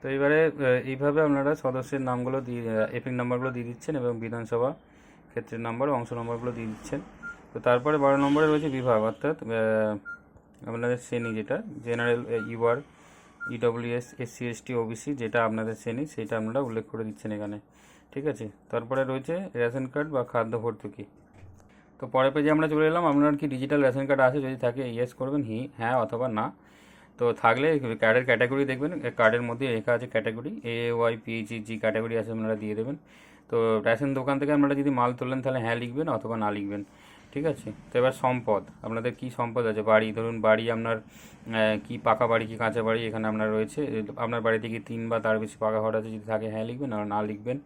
তো এবারে এইভাবে আপনারা সদস্যের নামগুলো দিয়ে এপিক নাম্বারগুলো দিয়ে দিচ্ছেন এবং বিধানসভা ক্ষেত্রের নাম্বার অংশ নম্বরগুলো দিয়ে দিচ্ছেন। তো তারপরে 12 নম্বরে রয়েছে বিভাগ, অর্থাৎ আপনাদের শ্রেণী, যেটা general, UR, EWS, SC ST, OBC, যেটা আপনাদের শ্রেণী সেটা আপনারা উল্লেখ করে দিচ্ছেন এখানে। ঠিক আছে, তারপরে রয়েছে রেশন কার্ড বা খাদ্য ভর্তুকি। তো পরের পেজে আমরা চলে এলাম। আপনার কি ডিজিটাল রেশন কার্ড আছে? যদি থাকে ইয়েস করবেন, হ্যাঁ অথবা না। তো থাকলে কার্ডের ক্যাটাগরি দেখবেন, কার্ডের মধ্যে লেখা আছে ক্যাটাগরি, AY PHE জি ক্যাটাগরি আছে আপনারা দিয়ে দেবেন। তো রেশন দোকান থেকে আপনারা যদি মাল তোলেন তাহলে হ্যাঁ লিখবেন অথবা না লিখবেন। ঠিক আছে, তো এবার সম্পদ, আপনাদের কি সম্পদ আছে? বাড়ি, ধরুন বাড়ি আপনার কি পাকা বাড়ি কি কাঁচা বাড়ি এখানে আপনার রয়েছে। আপনার বাড়িতে কি 3 বা তার বেশি পাকা ঘর আছে? যদি থাকে হ্যাঁ লিখবেন আর না লিখবেন।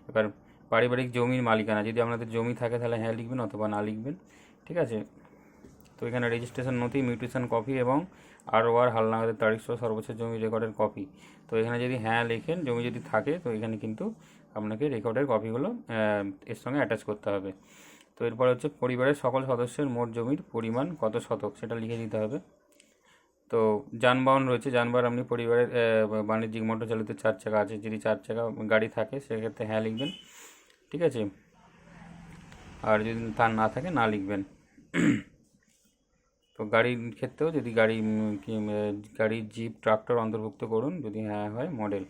এবার পারিবারিক জমির মালিকানা, যদি আপনাদের জমি থাকে তাহলে হ্যাঁ লিখবেন অথবা না লিখবেন। ঠিক আছে, তো এখানে রেজিস্ট্রেশন নথি, মিউটেশন কপি এবং ROR হালনাগাদের তারিখ সহ সর্বোচ্চ জমি রেকর্ডের কপি। তো এখানে যদি হ্যাঁ লেখেন, জমি যদি থাকে, তো এখানে কিন্তু আপনাকে রেকর্ডের কপিগুলো এর সঙ্গে অ্যাটাচ করতে হবে। তো এরপর হচ্ছে পরিবারের সকল সদস্যের মোট জমির পরিমাণ কত শতক, সেটা লিখে দিতে হবে। তো যানবাহন রয়েছে, যানবাহন আপনি পরিবারের বাণিজ্যিক মোটর চালিত 4 চাকা আছে, যদি 4 চাকা গাড়ি থাকে সেক্ষেত্রে হ্যাঁ লিখবেন। ঠিক আছে, আর যদি তার না থাকে না লিখবেন। তো গাড়ির ক্ষেত্রেও যদি গাড়ি, জিপ, ট্রাক্টর অন্তর্ভুক্ত করুন, যদি হ্যাঁ হয় মডেল।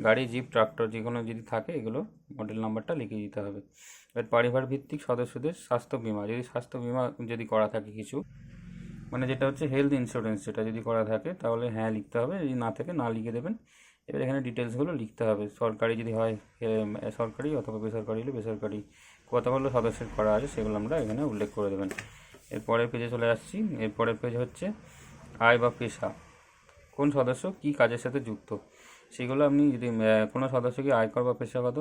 গাড়ি, জিপ, ট্রাক্টর যে কোনো যদি থাকে এগুলো মডেল নাম্বারটা লিখে দিতে হবে। এবার পরিবার ভিত্তিক সদস্যদের স্বাস্থ্য বিমা, যদি স্বাস্থ্য বিমা যদি করা থাকে কিছু, মানে যেটা হচ্ছে হেলথ ইন্স্যুরেন্স, সেটা যদি করা থাকে তাহলে হ্যাঁ লিখতে হবে, যদি না থাকে না লিখে দেবেন। এবার এখানে ডিটেলসগুলো লিখতে হবে, সরকারি যদি হয় সরকারি, অথবা বেসরকারি হলে বেসরকারি, কতগুলো সদস্যের করা আছে সেগুলো আমরা এখানে উল্লেখ করে দেবেন। এরপরের পেজে চলে আসছি। এরপরের পেজ হচ্ছে আয় বা পেশা, কোন সদস্য কি কাজের সাথে যুক্ত সেগুলো আপনি যদি কোনো সদস্য কি আয়কর বা পেশাগত,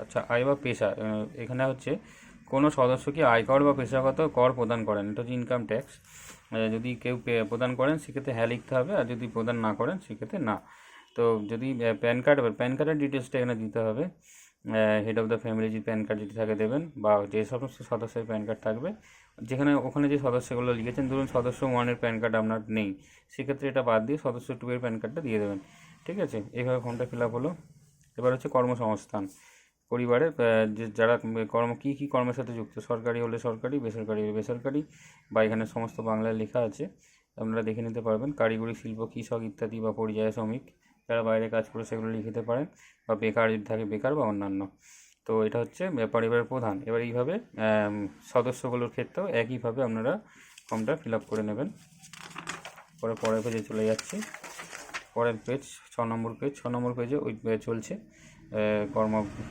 আচ্ছা আয় বা পেশা, এখানে হচ্ছে কোনো সদস্য কি আয়কর বা পেশাগত কর প্রদান করেন, এটা হচ্ছে ইনকাম ট্যাক্স। যদি কেউ প্রদান করেন সেক্ষেত্রে হ্যাঁ লিখতে হবে, আর যদি প্রদান না করেন সেক্ষেত্রে না। তো যদি প্যান কার্ডের ডিটেলসটা এখানে দিতে হবে। হেড অফ দ্য ফ্যামিলি যদি প্যান কার্ড যদি থাকে দেবেন, বা যে সমস্ত সদস্যের প্যান কার্ড থাকবে, ওখানে যে সদস্যগুলো লিখেছেন, ধরুন সদস্য 1-এর প্যান কার্ড আপনার নেই, সেক্ষেত্রে এটা বাদ দিয়ে সদস্য 2-এর প্যান কার্ডটা দিয়ে দেবেন। ঠিক আছে, এইভাবে ফর্মটা ফিল আপ হলো। এবার হচ্ছে কর্মসংস্থান, পরিবারের যে যারা কী কর্মের সাথে যুক্ত, সরকারি হলে সরকারি, বেসরকারি হলে বেসরকারি, বা এখানে সমস্ত বাংলায় লেখা আছে, আপনারা দেখে নিতে পারবেন। কারিগরি শিল্প, কৃষক ইত্যাদি, বা পরিযায়ী শ্রমিক যারা বাইরে কাজ করে সেগুলো লিখে দিতে পারেন, বা বেকার যদি থাকে বেকার বা অন্যান্য। তো এটা হচ্ছে পরিবারের প্রধান। এবার এইভাবে সদস্যগুলোর ক্ষেত্রেও একইভাবে আপনারা ফর্মটা ফিল আপ করে নেবেন। পরের পেজে চলে যাচ্ছি। পরের পেজ 6 নম্বর পেজে ওই চলছে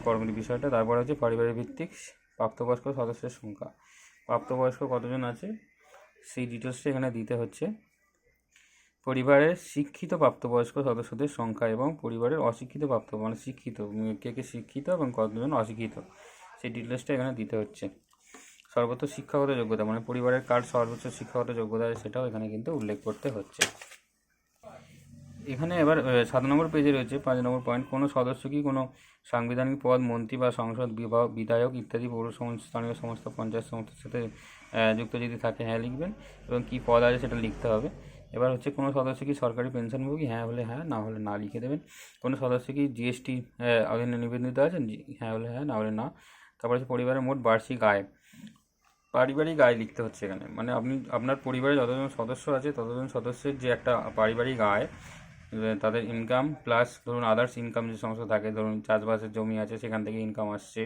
কর্মের বিষয়টা। তারপরে হচ্ছে পরিবারের ভিত্তিক প্রাপ্তবয়স্ক সদস্যের সংখ্যা, প্রাপ্তবয়স্ক কতজন আছে সেই ডিটেলসটা এখানে দিতে হচ্ছে। পরিবারের শিক্ষিত প্রাপ্তবয়স্ক সদস্যদের সংখ্যা এবং পরিবারের অশিক্ষিত মানে শিক্ষিত, কে শিক্ষিত এবং কতজন অশিক্ষিত সেই ডিটেলসটা এখানে দিতে হচ্ছে। সর্বোচ্চ শিক্ষাগত যোগ্যতা, মানে পরিবারের কার সর্বোচ্চ শিক্ষাগত যোগ্যতা সেটাও এখানে কিন্তু উল্লেখ করতে হচ্ছে। এখানে এবার 7 নম্বর পেজে রয়েছে 5 নম্বর পয়েন্ট, কোনো সদস্য কি কোনো সাংবিধানিক পদ, মন্ত্রী বা সংসদ বিধায়ক ইত্যাদি পৌর স্থানীয় সমস্ত পঞ্চায়েত সংস্থার সাথে যুক্ত যদি থাকে হ্যাঁ লিখবেন, এবং কী পদ আছে সেটা লিখতে হবে। এবার হচ্ছে কোনো সদস্য কি সরকারি পেনশনভোগী, হ্যাঁ হলে হ্যাঁ, না হলে না লিখে দেবেন। কোনো সদস্য কি জিএসটি অধীনে নিবন্ধিত আছেন, হ্যাঁ হলে হ্যাঁ, না হলে না। তারপর হচ্ছে পরিবারের মোট বার্ষিক আয়, পারিবারিক আয় লিখতে হচ্ছে এখানে, মানে আপনার পরিবারে যতজন সদস্য আছে ততজন সদস্যের যে একটা পারিবারিক আয়, তাদের ইনকাম প্লাস ধরুন আদার্স ইনকাম যে সমস্ত থাকে, ধরুন চাষবাসের জমি আছে সেখান থেকে ইনকাম আসছে,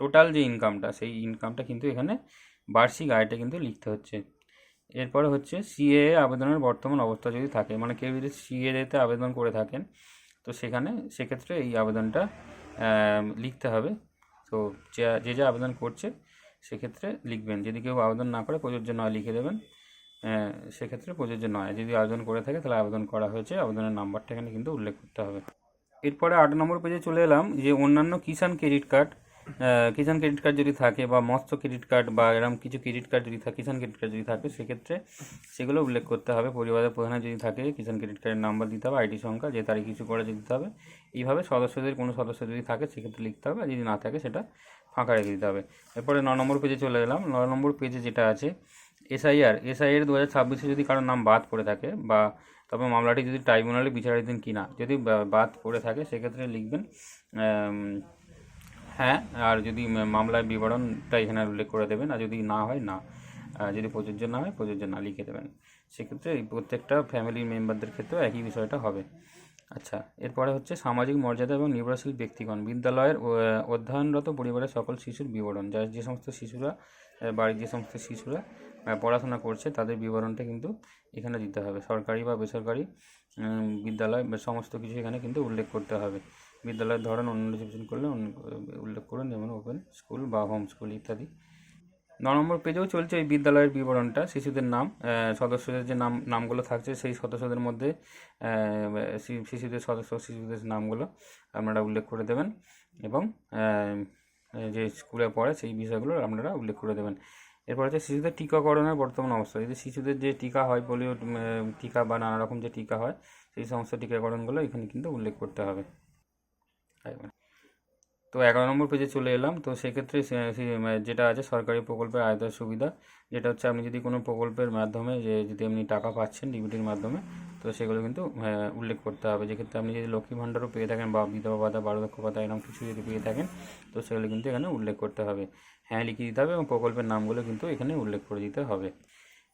টোটাল যে ইনকামটা সেই ইনকামটা কিন্তু এখানে বার্ষিক আয়টা কিন্তু লিখতে হচ্ছে। এরপরে হচ্ছে সিএএ আবেদনের বর্তমান অবস্থা যদি থাকে, মানে কেউ যদি সিএএতে আবেদন করে থাকেন তো সেক্ষেত্রে এই আবেদনটা লিখতে হবে। তো যে আবেদন করছে সেক্ষেত্রে লিখবেন, যদি কেউ আবেদন না করে প্রযোজ্য নয় লিখে দেবেন, সেক্ষেত্রে প্রযোজ্য নয়। যদি আবেদন করে থাকে তাহলে আবেদন করা হয়েছে, আবেদনের নাম্বারটা এখানে কিন্তু উল্লেখ করতে হবে। এরপরে 8 নম্বর পেজে চলে এলাম, যে অন্যান্য কিষাণ ক্রেডিট কার্ড যদি থাকে, বা মৎস্য ক্রেডিট কার্ড, বা এরকম কিছু ক্রেডিট কার্ড যদি থাকে, কিষাণ ক্রেডিট কার্ড যদি থাকে সেক্ষেত্রে সেগুলো উল্লেখ করতে হবে। পরিবারের প্রধানের যদি থাকে কিষাণ ক্রেডিট কার্ডের নাম্বার দিতে হবে, আইডি সংখ্যা, যে তারিখ কিছু করে দিতে হবে। এইভাবে সদস্যদের কোনো সদস্য যদি থাকে সেক্ষেত্রে লিখতে হবে, আর যদি না থাকে সেটা ফাঁকা রেখে দিতে হবে। এরপরে 9 নম্বর পেজে চলে এলাম। 9 নম্বর পেজে যেটা আছে এসআইআর 2026-এ যদি কারোর নাম বাদ পড়ে থাকে, বা তবে মামলাটি যদি ট্রাইব্যুনালে বিচারাধীন কি না, যদি বাদ পড়ে থাকে সেক্ষেত্রে লিখবেন হ্যাঁ, আর যদি মামলার বিবরণটা এখানে উল্লেখ করে দেবেন, আর যদি না হয় না, যদি প্রযোজ্য না হয় প্রযোজ্য না লিখে দেবেন। সেক্ষেত্রে এই প্রত্যেকটা ফ্যামিলির মেম্বারদের ক্ষেত্রেও একই বিষয়টা হবে। আচ্ছা, এরপরে হচ্ছে সামাজিক মর্যাদা এবং নির্ভরশীল ব্যক্তিগণ। বিদ্যালয়ের অধ্যয়নরত পরিবারের সকল শিশুর বিবরণ, যে সমস্ত শিশুরা বাড়ির যে সমস্ত শিশুরা পড়াশোনা করছে তাদের বিবরণটা কিন্তু এখানে দিতে হবে। সরকারি বা বেসরকারি বিদ্যালয় সমস্ত কিছু এখানে কিন্তু উল্লেখ করতে হবে। বিদ্যালয়ের ধরন অন্য নির্বাচন করলে উল্লেখ করুন, যেমন ওপেন স্কুল বা হোম স্কুল ইত্যাদি। 9 নম্বর পেজেও চলছে এই বিদ্যালয়ের বিবরণটা। শিশুদের নাম, সদস্যদের যে নামগুলো থাকছে সেই সদস্যদের মধ্যে শিশুদের নামগুলো আপনারা উল্লেখ করে দেবেন, এবং যে স্কুলে পড়ে সেই বিষয়গুলো আপনারা উল্লেখ করে দেবেন। এরপর হচ্ছে শিশুদের টিকাকরণের বর্তমান অবস্থা। যদি শিশুদের যে টিকা হয়, পোলিও টিকা বা নানা রকম যে টিকা হয়, সেই সমস্ত টিকাকরণগুলো এখানে কিন্তু উল্লেখ করতে হবে। তো 11 নম্বর পেজে চলে এলাম। তো সেক্ষেত্রে যেটা আছে সরকারি প্রকল্পের আয়তার সুবিধা, যেটা হচ্ছে আপনি যদি কোনো প্রকল্পের মাধ্যমে যদি আপনি টাকা পাচ্ছেন ডিবিটির মাধ্যমে, তো সেগুলো কিন্তু উল্লেখ করতে হবে। যেক্ষেত্রে আপনি যদি লক্ষ্মী ভাণ্ডারও পেয়ে থাকেন বা বিধবা ভাতা, বার্ধক্য ভাতা এরকম কিছু যদি পেয়ে থাকেন, তো সেগুলো কিন্তু এখানে উল্লেখ করতে হবে, হ্যাঁ লিখে দিতে হবে, এবং প্রকল্পের নামগুলো কিন্তু এখানে উল্লেখ করে দিতে হবে।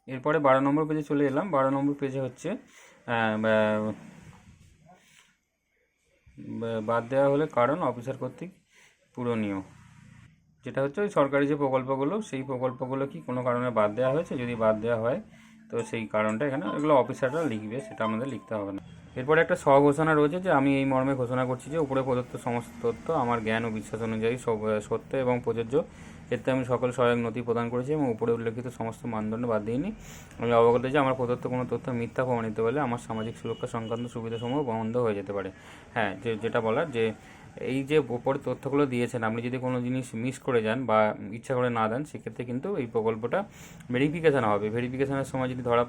এরপরে 12 নম্বর পেজে চলে এলাম। 12 নম্বর পেজে হচ্ছে বাদ দেওয়া হলে কারণ অফিসার কর্তৃক পূরণীয়, যেটা হচ্ছে ওই সরকারি যে প্রকল্পগুলো, সেই প্রকল্পগুলো কি কোনো কারণে বাদ দেওয়া হয়েছে, যদি বাদ দেওয়া হয় তো সেই কারণটা এখানে এগুলো অফিসাররা লিখবে, সেটা আমাদের লিখতে হবে না। এরপরে একটা স্বঘোষণা রয়েছে যে আমি এই মর্মে ঘোষণা করছি যে উপরে প্রদত্ত সমস্ত তথ্য আমার জ্ঞান ও বিশ্বাস অনুযায়ী সত্য এবং প্রযোজ্য। এতে আমি সকল সহায়ক নথি প্রদান করেছি এবং উপরে উল্লেখিত সমস্ত মানদণ্ড বাদ দিইনি। আমি অবগত যে আমার প্রদত্ত কোনো তথ্য মিথ্যা প্রমাণিত হলে আমার সামাজিক সুরক্ষা সংক্রান্ত সুবিধাসমূহ বন্ধ হয়ে যেতে পারে। হ্যাঁ, যেটা বলার যে এই যে উপরে তথ্যগুলো দিয়েছেন, আপনি যদি কোনো জিনিস মিস করে যান বা ইচ্ছা করে না দেন, সেক্ষেত্রে কিন্তু এই প্রকল্পটা ভেরিফিকেশান হবে। ভেরিফিকেশানের সময় যদি ধরা পড়ে